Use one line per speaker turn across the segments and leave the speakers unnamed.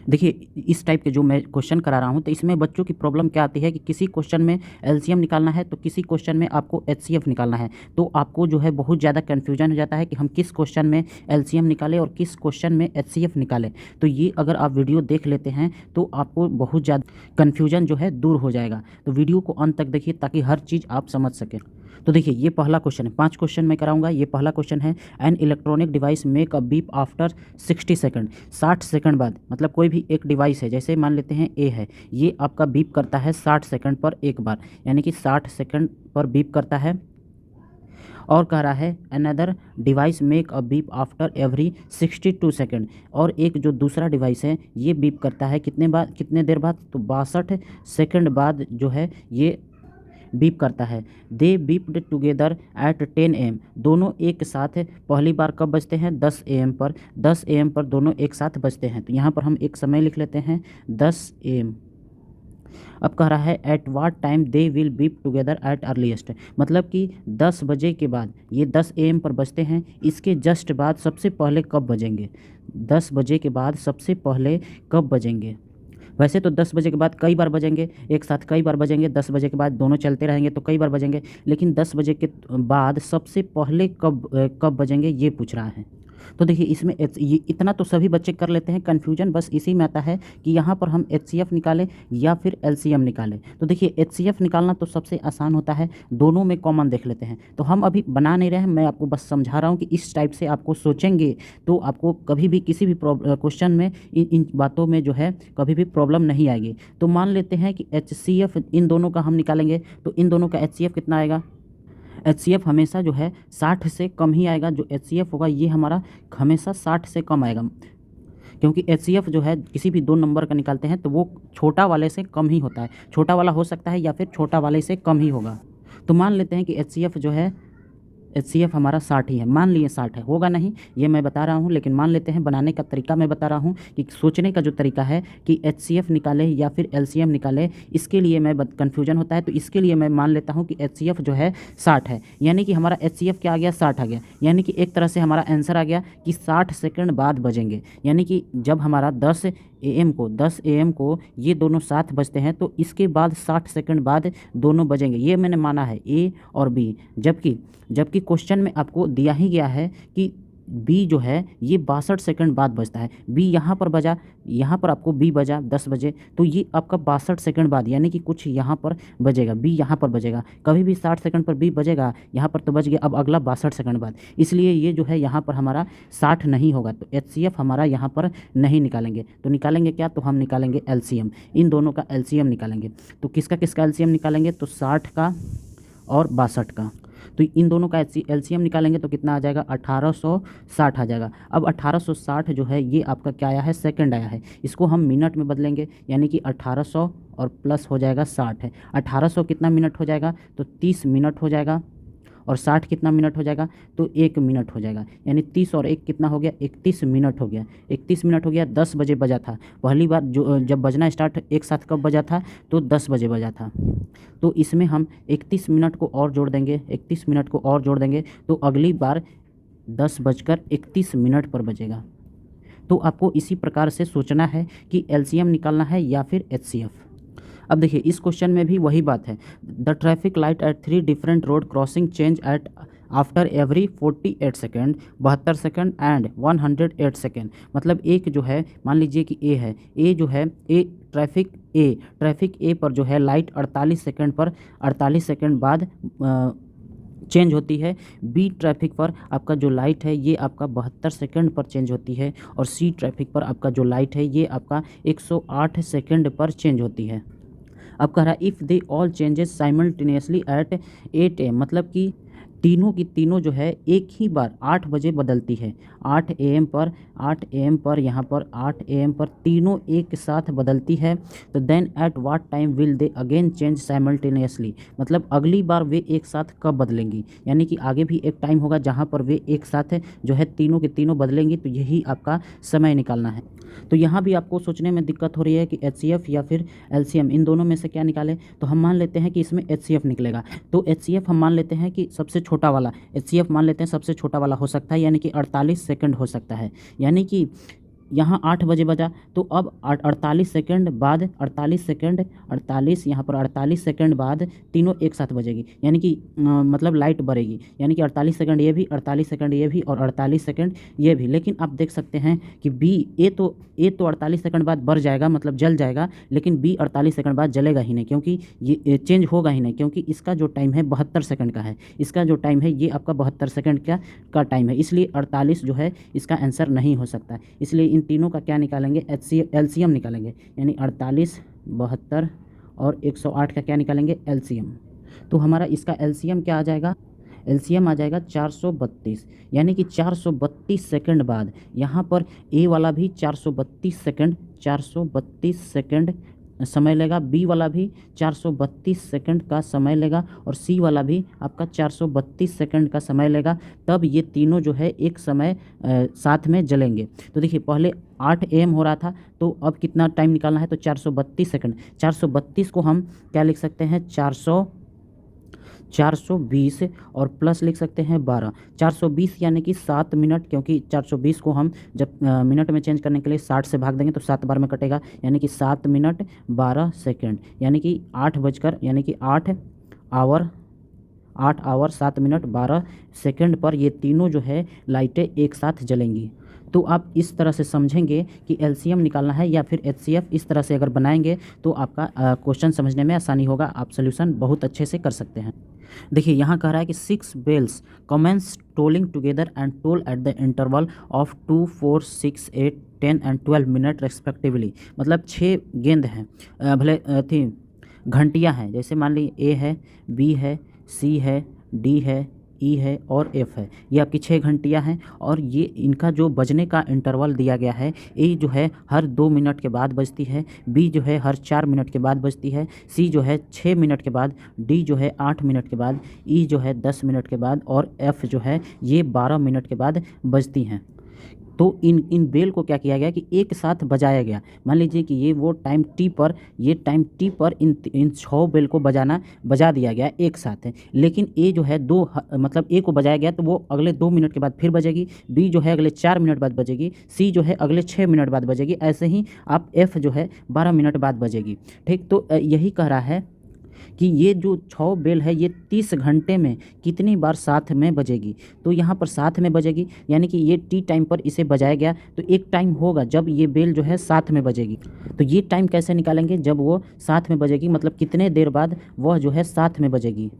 देखिए इस टाइप के जो मैं क्वेश्चन करा रहा हूँ तो इसमें बच्चों की प्रॉब्लम क्या आती है कि किसी क्वेश्चन में एलसीएम निकालना है तो किसी क्वेश्चन में आपको एचसीएफ निकालना है, तो आपको जो है बहुत ज़्यादा कन्फ्यूजन हो जाता है कि हम किस क्वेश्चन में एलसीएम निकालें और किस क्वेश्चन में एचसीएफ निकालें। तो ये अगर आप वीडियो देख लेते हैं तो आपको बहुत ज़्यादा कन्फ्यूजन जो है दूर हो जाएगा। तो वीडियो को अंत तक देखिए ताकि हर चीज़ आप समझ सकें। तो देखिए ये पहला क्वेश्चन है, 5 क्वेश्चन मैं कराऊंगा। ये पहला क्वेश्चन है, an electronic device make a beep after 60 second. 60 second बाद, मतलब कोई भी एक डिवाइस है, जैसे मान लेते हैं ए है, ये आपका बीप करता है 60 सेकंड पर एक बार, यानी कि 60 सेकंड पर बीप करता है। और कह रहा है another device make a beep after every 62 second. और एक जो दूसरा डिवाइस है ये बीप करता है कितने देर बाद, तो 62 सेकंड बाद जो है ये बीप करता है। दे बीप्ड टुगेदर एट 10 AM। दोनों एक साथ पहली बार कब बजते हैं, 10 AM पर। 10 AM पर दोनों एक साथ बजते हैं। तो यहाँ पर हम एक समय लिख लेते हैं 10 AM। अब कह रहा है at what time they will beep together at earliest, मतलब कि 10 बजे के बाद, ये 10 AM पर बजते हैं, इसके जस्ट बाद सबसे पहले कब बजेंगे, 10 बजे के बाद सबसे पहले कब बजेंगे। वैसे तो 10 बजे के बाद कई बार बजेंगे, एक साथ कई बार बजेंगे, 10 बजे के बाद दोनों चलते रहेंगे तो कई बार बजेंगे, लेकिन 10 बजे के बाद सबसे पहले कब बजेंगे ये पूछ रहा है। तो देखिए इसमें ये इतना तो सभी बच्चे कर लेते हैं, कन्फ्यूजन बस इसी में आता है कि यहाँ पर हम एचसीएफ निकालें या फिर एलसीएम निकालें। तो देखिए एचसीएफ निकालना तो सबसे आसान होता है, दोनों में कॉमन देख लेते हैं। तो हम अभी बना नहीं रहे हैं, मैं आपको बस समझा रहा हूँ कि इस टाइप से आपको सोचेंगे तो आपको कभी भी किसी भी क्वेश्चन में इन बातों में जो है कभी भी प्रॉब्लम नहीं आएगी। तो मान लेते हैं कि एचसीएफ इन दोनों का हम निकालेंगे, तो इन दोनों का एचसीएफ कितना आएगा, एचसीएफ हमेशा जो है 60 से कम ही आएगा। जो एचसीएफ होगा ये हमारा हमेशा 60 से कम आएगा, क्योंकि एचसीएफ जो है किसी भी 2 नंबर का निकालते हैं तो वो छोटा वाले से कम ही होता है, छोटा वाला हो सकता है या फिर छोटा वाले से कम ही होगा। तो मान लेते हैं कि एचसीएफ जो है एचसीएफ हमारा 60 ही है, मान लिए 60 है, होगा नहीं ये मैं बता रहा हूँ, लेकिन मान लेते हैं। बनाने का तरीका मैं बता रहा हूँ कि सोचने का जो तरीका है कि एचसीएफ निकाले या फिर एलसीएम निकाले, इसके लिए मैं कन्फ्यूजन होता है। तो इसके लिए मैं मान लेता हूँ कि एचसीएफ जो है 60 है, यानी कि हमारा एचसीएफ क्या आ गया, 60 आ गया। यानी कि एक तरह से हमारा आंसर आ गया कि 60 सेकंड बाद बजेंगे, यानी कि जब हमारा 10 AM को ये दोनों साथ बजते हैं तो इसके बाद 60 सेकंड बाद दोनों बजेंगे। ये मैंने माना है ए और बी, जबकि क्वेश्चन में आपको दिया ही गया है कि बी जो है ये 62 सेकंड बाद बजता है। बी यहाँ पर बजा, यहाँ पर आपको बी बजा 10 बजे, तो ये आपका 62 सेकंड बाद, यानी कि कुछ यहाँ पर बजेगा, बी यहाँ पर बजेगा। कभी भी 60 सेकंड पर बी बजेगा, यहाँ पर तो बज गया, अब अगला 62 सेकंड बाद, इसलिए ये जो है यहाँ पर हमारा 60 नहीं होगा। तो एचसीएफ हमारा यहाँ पर नहीं निकालेंगे। तो निकालेंगे क्या, तो हम निकालेंगे एलसीएम, इन दोनों का एलसीएम निकालेंगे। तो किसका किसका एलसीएम निकालेंगे, तो 60 का और 62 का। तो इन दोनों का एलसीएम निकालेंगे तो कितना आ जाएगा, 1860 आ जाएगा। अब 1860 जो है ये आपका क्या आया है, सेकंड आया है, इसको हम मिनट में बदलेंगे, यानी कि 1800 और प्लस हो जाएगा 60 है। 1800 कितना मिनट हो जाएगा, तो 30 मिनट हो जाएगा, और 60 कितना मिनट हो जाएगा, तो 1 मिनट हो जाएगा, यानी 30 और 1 कितना हो गया, 31 मिनट हो गया। 31 मिनट हो गया, 10 बजे बजा था पहली बार, जो जब बजना स्टार्ट एक साथ कब बजा था, तो 10 बजे बजा था। तो इसमें हम 31 मिनट को और जोड़ देंगे, 31 मिनट को और जोड़ देंगे, तो अगली बार 10:31 पर बजेगा। तो आपको इसी प्रकार से सोचना है कि एलसीएम निकालना है या फिर एचसीएफ। अब देखिए इस क्वेश्चन में भी वही बात है, the traffic light at 3 different road crossing change at after every 48 second, 72 second and 108 second. मतलब एक जो है, मान लीजिए कि ए है, ए जो है ट्रैफिक ए पर जो है लाइट 48 सेकेंड बाद चेंज होती है। बी ट्रैफिक पर आपका जो लाइट है ये आपका 72 सेकंड पर चेंज होती है, और सी ट्रैफिक पर आपका जो लाइट है ये आपका 108 सेकंड पर चेंज होती है। अब कह रहा है if they all changes simultaneously eight 8 AM, मतलब कि तीनों की तीनों जो है एक ही बार 8 बजे बदलती है। 8 AM पर यहाँ पर 8 AM पर तीनों एक साथ बदलती है। तो then at what time will they again change simultaneously, मतलब अगली बार वे एक साथ कब बदलेंगी, यानी कि आगे भी एक टाइम होगा जहाँ पर वे एक साथ जो है तीनों के तीनों बदलेंगी। तो यही आपका समय निकालना है। तो यहाँ भी आपको सोचने में दिक्कत हो रही है कि एचसीएफ या फिर एलसीएम, इन दोनों में से क्या निकालें। तो हम मान लेते हैं कि इसमें एचसीएफ निकलेगा। तो एचसीएफ हम मान लेते हैं कि सबसे छोटा वाला एचसीएफ मान लेते हैं, सबसे छोटा वाला हो सकता है, यानी कि 48 सेकंड हो सकता है। यानी कि यहाँ 8 बजे बजा, तो अब 48 सेकंड बाद 48 सेकंड 48 यहाँ पर 48 सेकंड बाद तीनों एक साथ बजेगी, यानी कि मतलब लाइट बढ़ेगी, यानी कि 48 सेकंड ये भी, 48 सेकंड ये भी और 48 सेकंड ये भी। लेकिन आप देख सकते हैं कि बी ए तो 48 सेकंड बाद बढ़ जाएगा, मतलब जल जाएगा, लेकिन बी 48 सेकंड बाद जलेगा ही नहीं, क्योंकि ये चेंज होगा ही नहीं, क्योंकि इसका जो टाइम है 72 सेकंड का है। इसका जो टाइम है ये आपका 72 सेकंड का टाइम है, इसलिए 48 जो है इसका आंसर नहीं हो सकता। इसलिए इन तीनों का क्या निकालेंगे, एलसीएम निकालेंगे, यानी 48, 72 और 108 का क्या निकालेंगे, एलसीएम। तो हमारा इसका एलसीएम क्या आ जाएगा, एलसीएम आ जाएगा 432, यानी कि 432 सेकंड बाद यहाँ पर ए वाला भी 432 सेकंड समय लेगा, बी वाला भी 432 सेकंड का समय लेगा और सी वाला भी आपका 432 सेकंड का समय लेगा। तब ये तीनों जो है एक समय साथ में जलेंगे। तो देखिए पहले 8 AM हो रहा था, तो अब कितना टाइम निकालना है, तो 432 सेकंड। 432 को हम क्या लिख सकते हैं, 420 और प्लस लिख सकते हैं 12। 420 यानी कि 7 मिनट, क्योंकि 420 को हम जब मिनट में चेंज करने के लिए 60 से भाग देंगे तो 7 बार में कटेगा, यानी कि 7 मिनट 12 सेकंड, यानी कि 8 बजकर, यानी कि 8 आवर 7 मिनट 12 सेकंड पर ये तीनों जो है लाइटें एक साथ जलेंगी। तो आप इस तरह से समझेंगे कि एलसीएम निकालना है या फिर एचसीएफ, इस तरह से अगर बनाएंगे तो आपका क्वेश्चन समझने में आसानी होगा, आप सोल्यूशन बहुत अच्छे से कर सकते हैं। देखिए यहाँ कह रहा है कि 6 bells commence tolling together and toll at the interval of 2, 4, 6, 8, 10 and 12 minute respectively. मतलब 6 गेंद हैं, भले थी घंटियाँ हैं, जैसे मान ली ए है, बी है, सी है, डी है, ई है और एफ है। ये आपकी 6 घंटियाँ हैं और ये इनका जो बजने का इंटरवल दिया गया है, ए जो है हर 2 मिनट के बाद बजती है, बी जो है हर 4 मिनट के बाद बजती है, सी जो है 6 मिनट के बाद, डी जो है 8 मिनट के बाद, ई जो है 10 मिनट के बाद और एफ जो है ये 12 मिनट के बाद बजती हैं। तो इन बेल को क्या किया गया कि एक साथ बजाया गया। मान लीजिए कि ये टाइम टी पर इन 6 बेल को बजा दिया गया एक साथ है, लेकिन ए जो है मतलब ए को बजाया गया तो वो अगले 2 मिनट के बाद फिर बजेगी, बी जो है अगले 4 मिनट बाद बजेगी, सी जो है अगले 6 मिनट बाद बजेगी, ऐसे ही आप एफ जो है 12 मिनट बाद बजेगी। ठीक, तो यही कह रहा है कि ये जो 6 बेल है ये 30 घंटे में कितनी बार साथ में बजेगी। तो यहाँ पर साथ में बजेगी, यानी कि ये टी टाइम पर इसे बजाया गया, तो एक टाइम होगा जब ये बेल जो है साथ में बजेगी। तो ये टाइम कैसे निकालेंगे, जब वो साथ में बजेगी, मतलब कितने देर बाद वह जो है साथ में बजेगी।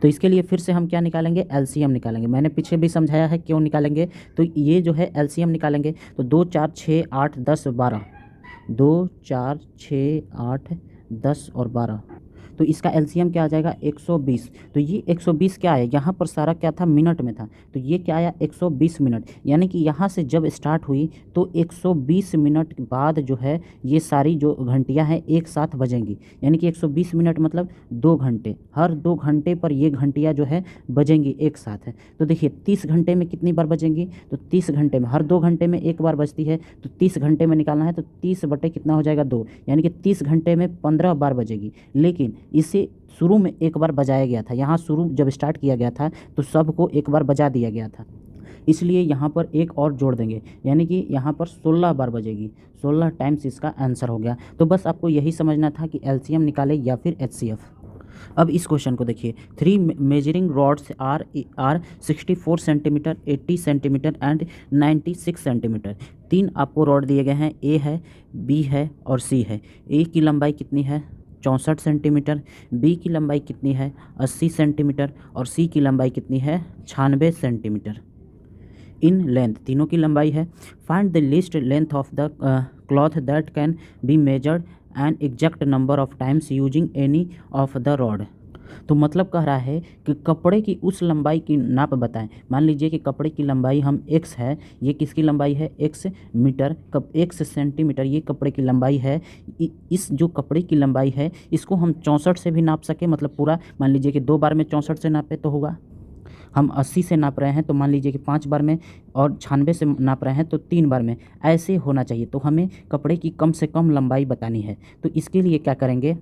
तो इसके लिए फिर से हम क्या निकालेंगे, एलसीएम निकालेंगे। मैंने पीछे भी समझाया है क्यों निकालेंगे। तो ये जो है एलसीएम निकालेंगे, तो 2, 4, 6, 8, 10, 12, 2, 4, 6, 8, 10 और 12। तो इसका एलसीएम क्या आ जाएगा, 120। तो ये 120 क्या है, यहाँ पर सारा क्या था, मिनट में था, तो ये क्या आया 120 मिनट, यानी कि यहाँ से जब स्टार्ट हुई तो 120 मिनट बाद जो है ये सारी जो घंटियाँ हैं एक साथ बजेंगी, यानी कि 120 मिनट मतलब 2 घंटे, हर 2 घंटे पर ये घंटियाँ जो है बजेंगी एक साथ है। तो देखिए 30 घंटे में कितनी बार बजेंगी, तो 30 घंटे में हर 2 घंटे में एक बार बजती है, तो 30 घंटे में निकालना है तो 30 बटे कितना हो जाएगा 2, यानी कि 30 घंटे में 15 बार बजेगी। लेकिन इसे शुरू में एक बार बजाया गया था, यहाँ शुरू जब स्टार्ट किया गया था तो सबको एक बार बजा दिया गया था, इसलिए यहाँ पर एक और जोड़ देंगे, यानी कि यहाँ पर 16 बार बजेगी, 16 टाइम्स इसका आंसर हो गया। तो बस आपको यही समझना था कि एलसीएम निकाले या फिर एचसीएफ। अब इस क्वेश्चन को देखिए, 3 measuring rods are 64 centimetre, 80 centimetre and 96 centimetre. 3 आपको रॉड दिए गए हैं, ए है, बी है और सी है। ए की लंबाई कितनी है, 64 सेंटीमीटर, बी की लंबाई कितनी है, 80 सेंटीमीटर और सी की लंबाई कितनी है, 96 सेंटीमीटर। इन लेंथ, तीनों की लंबाई है। Find the least length of the cloth that can be measured an exact number of times using any of the rod. तो मतलब कह रहा है कि कपड़े की उस लंबाई की नाप बताएं। मान लीजिए कि कपड़े की लंबाई हम x है, ये किसकी लंबाई है, x मीटर, x सेंटीमीटर ये कपड़े की लंबाई है। इस जो कपड़े की लंबाई है इसको हम 64 से भी नाप सके, मतलब पूरा मान लीजिए कि 2 बार में 64 से नापे तो होगा, हम 80 से नाप रहे हैं तो मान लीजिए कि 5 बार में, और 96 से नाप रहे हैं तो 3 बार में, ऐसे होना चाहिए। तो हमें कपड़े की कम से कम लंबाई बतानी है, तो इसके लिए क्या करेंगे,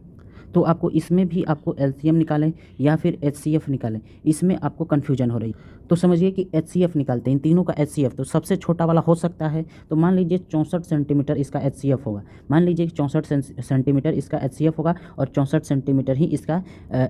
तो आपको इसमें भी आपको एलसीएम निकालें या फिर एचसीएफ निकालें, इसमें आपको कन्फ्यूजन हो रही है। तो समझिए कि एचसीएफ निकालते हैं, इन तीनों का एचसीएफ। तो सबसे छोटा वाला हो सकता है, तो मान लीजिए 64 सेंटीमीटर इसका एचसीएफ होगा। मान लीजिए 64 सेंटीमीटर इसका एचसीएफ होगा और 64 सेंटीमीटर ही इसका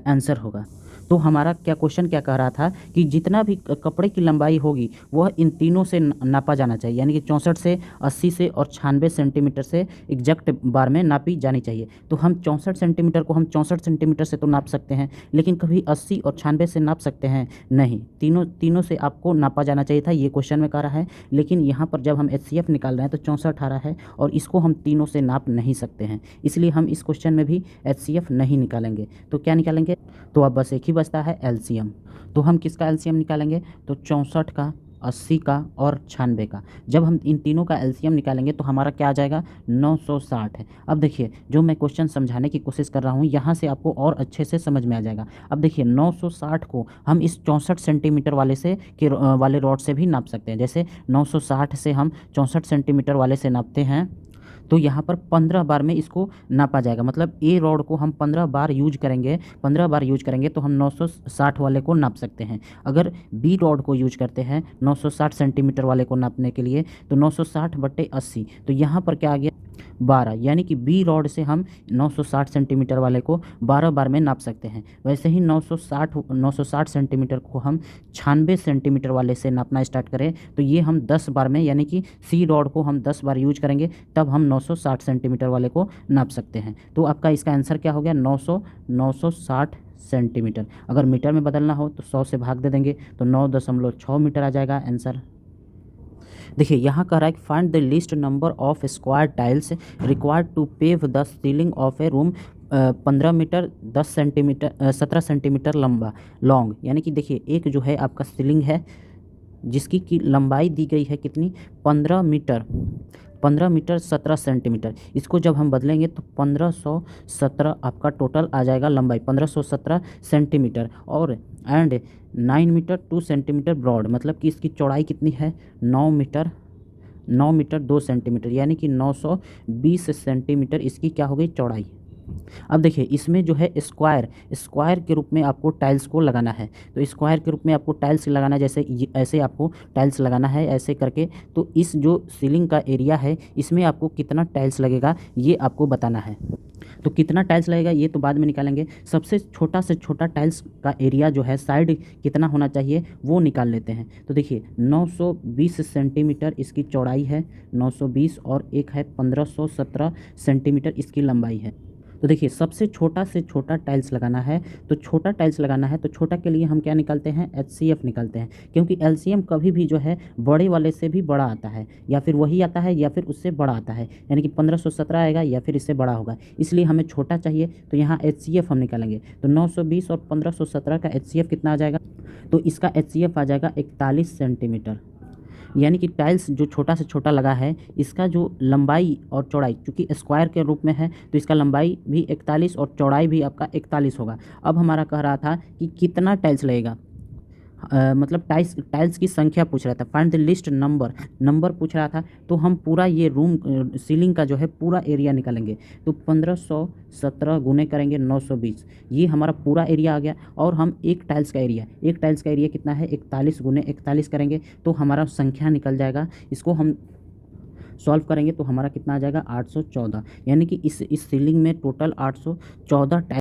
आंसर होगा। तो हमारा क्या क्वेश्चन क्या कह रहा था कि जितना भी कपड़े की लंबाई होगी वह इन तीनों से नापा जाना चाहिए, यानी कि 64 से 80 से और 96 सेंटीमीटर से एग्जैक्ट बार में नापी जानी चाहिए। तो हम 64 सेंटीमीटर को हम 64 सेंटीमीटर से तो नाप सकते हैं, लेकिन कभी 80 और 96 से नाप सकते हैं नहीं, तीनों से आपको नापा जाना चाहिए था, ये क्वेश्चन में कह रहा है। लेकिन यहाँ पर जब हम एचसीएफ निकाल रहे हैं तो 64 आ रहा है और इसको हम तीनों से नाप नहीं सकते हैं, इसलिए हम इस क्वेश्चन में भी एचसीएफ नहीं निकालेंगे। तो क्या निकालेंगे? तो अब बस एक ही बचता है एलसीएम। तो हम किसका एलसीएम निकालेंगे? तो 64 का, 80 का और 96 का। जब हम इन तीनों का एलसीएम निकालेंगे तो हमारा क्या आ जाएगा? 960 है। अब देखिए, जो मैं क्वेश्चन समझाने की कोशिश कर रहा हूँ यहाँ से आपको और अच्छे से समझ में आ जाएगा। अब देखिए 960 को हम इस 64 सेंटीमीटर वाले रॉड से भी नाप सकते हैं। जैसे 960 से हम 64 सेंटीमीटर वाले से नापते हैं तो यहाँ पर 15 बार में इसको नापा जाएगा। मतलब ए रॉड को हम 15 बार यूज करेंगे तो हम 960 वाले को नाप सकते हैं। अगर बी रॉड को यूज करते हैं 960 सेंटीमीटर वाले को नापने के लिए तो 960/80, तो यहाँ पर क्या आ गया? 12, यानी कि बी रॉड से हम 960 सेंटीमीटर वाले को 12 बार में नाप सकते हैं। वैसे ही 960 सेंटीमीटर को हम 96 सेंटीमीटर वाले से नापना स्टार्ट करें तो ये हम 10 बार में, यानी कि सी रॉड को हम 10 बार यूज करेंगे तब हम 960 सेंटीमीटर वाले को नाप सकते हैं। तो आपका इसका आंसर क्या हो गया? 960 सेंटीमीटर। अगर मीटर में बदलना हो तो 100 से भाग दे देंगे तो 9.6 मीटर आ जाएगा आंसर। देखिए यहाँ कह रहा है कि find the least number of square tiles required to pave the ceiling of a room 15 metre 17 centimetre long. यानी कि देखिए एक जो है आपका सीलिंग है जिसकी की लंबाई दी गई है कितनी? 15 मीटर 17 सेंटीमीटर। इसको जब हम बदलेंगे तो 1517 आपका टोटल आ जाएगा लंबाई, 1517 सेंटीमीटर। और एंड 9 मीटर 2 सेंटीमीटर ब्रॉड, मतलब कि इसकी चौड़ाई कितनी है? 9 मीटर 2 सेंटीमीटर, यानी कि 920 सेंटीमीटर इसकी क्या हो गई? चौड़ाई। अब देखिए इसमें जो है स्क्वायर के रूप में आपको टाइल्स को लगाना है। तो स्क्वायर के रूप में आपको टाइल्स लगाना है, जैसे ऐसे आपको टाइल्स लगाना है ऐसे करके। तो इस जो सीलिंग का एरिया है इसमें आपको कितना टाइल्स लगेगा ये आपको बताना है। तो कितना टाइल्स लगेगा ये तो बाद में निकालेंगे। सबसे छोटा से छोटा टाइल्स का एरिया जो है साइड कितना होना चाहिए वो निकाल लेते हैं। तो देखिए 920 सेंटीमीटर इसकी चौड़ाई है, 920, और एक है 1517 सेंटीमीटर इसकी लंबाई है। तो देखिए सबसे छोटा से छोटा टाइल्स लगाना है, तो छोटा के लिए हम क्या निकालते हैं? एचसीएफ निकालते हैं, क्योंकि एलसीएम कभी भी जो है बड़े वाले से भी बड़ा आता है, या फिर वही आता है या फिर उससे बड़ा आता है, यानी कि 1517 आएगा या फिर इससे बड़ा होगा। इसलिए हमें छोटा चाहिए तो यहाँ एचसीएफ हम निकालेंगे। तो 920 और 1517 का एचसीएफ कितना आ जाएगा? तो इसका एचसीएफ आ जाएगा 41 सेंटीमीटर। यानी कि टाइल्स जो छोटा से छोटा लगा है इसका जो लंबाई और चौड़ाई, चूँकि स्क्वायर के रूप में है तो इसका लंबाई भी 41 और चौड़ाई भी आपका 41 होगा। अब हमारा कह रहा था कि कितना टाइल्स लगेगा, मतलब टाइल्स की संख्या पूछ रहा था। फाइंड द लिस्ट नंबर पूछ रहा था। तो हम पूरा ये रूम सीलिंग का जो है पूरा एरिया निकालेंगे। तो 1517 गुने करेंगे 920, ये हमारा पूरा एरिया आ गया। और हम एक टाइल्स का एरिया कितना है? 41 गुने 41 करेंगे तो हमारा संख्या निकल जाएगा। इसको हम सॉल्व करेंगे तो हमारा कितना आ जाएगा? 814। यानी कि इस सीलिंग में टोटल 814 टाइल्स